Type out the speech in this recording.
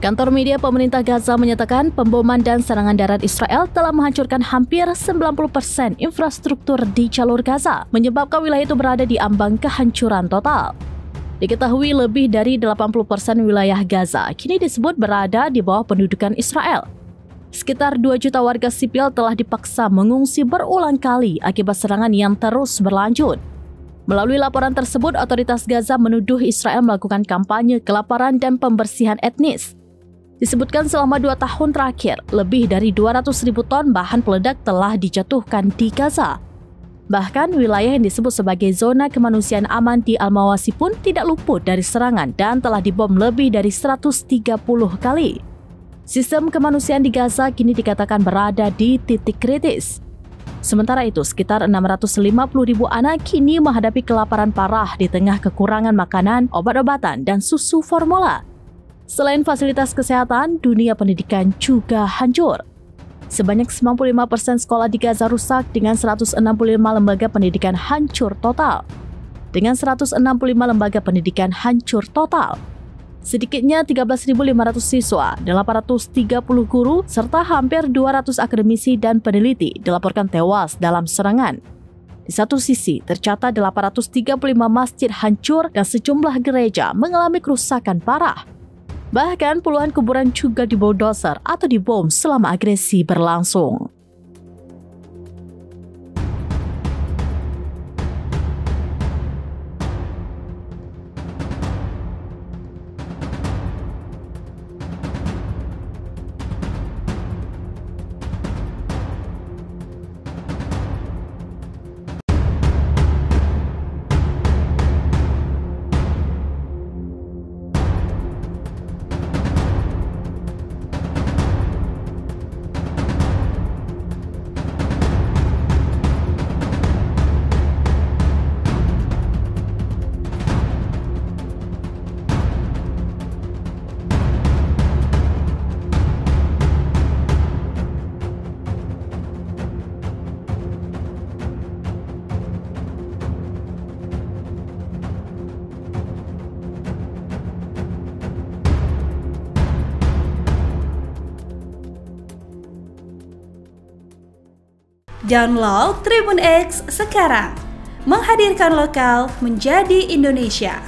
Kantor media pemerintah Gaza menyatakan pemboman dan serangan darat Israel telah menghancurkan hampir 90% infrastruktur di jalur Gaza, menyebabkan wilayah itu berada di ambang kehancuran total. Diketahui lebih dari 80% wilayah Gaza kini disebut berada di bawah pendudukan Israel. Sekitar 2 juta warga sipil telah dipaksa mengungsi berulang kali akibat serangan yang terus berlanjut. Melalui laporan tersebut, otoritas Gaza menuduh Israel melakukan kampanye kelaparan dan pembersihan etnis. Disebutkan selama 2 tahun terakhir, lebih dari 200.000 ton bahan peledak telah dijatuhkan di Gaza. Bahkan wilayah yang disebut sebagai zona kemanusiaan aman di Al-Mawasi pun tidak luput dari serangan dan telah dibom lebih dari 130 kali. Sistem kemanusiaan di Gaza kini dikatakan berada di titik kritis. Sementara itu, sekitar 650.000 anak kini menghadapi kelaparan parah di tengah kekurangan makanan, obat-obatan, dan susu formula. Selain fasilitas kesehatan, dunia pendidikan juga hancur. Sebanyak 95% sekolah di Gaza rusak dengan 165 lembaga pendidikan hancur total. Sedikitnya 13.500 siswa, 830 guru, serta hampir 200 akademisi dan peneliti dilaporkan tewas dalam serangan. Di satu sisi, tercatat 835 masjid hancur dan sejumlah gereja mengalami kerusakan parah. Bahkan puluhan kuburan juga dibulldozer atau dibom selama agresi berlangsung. Download Tribun X sekarang, menghadirkan lokal menjadi Indonesia.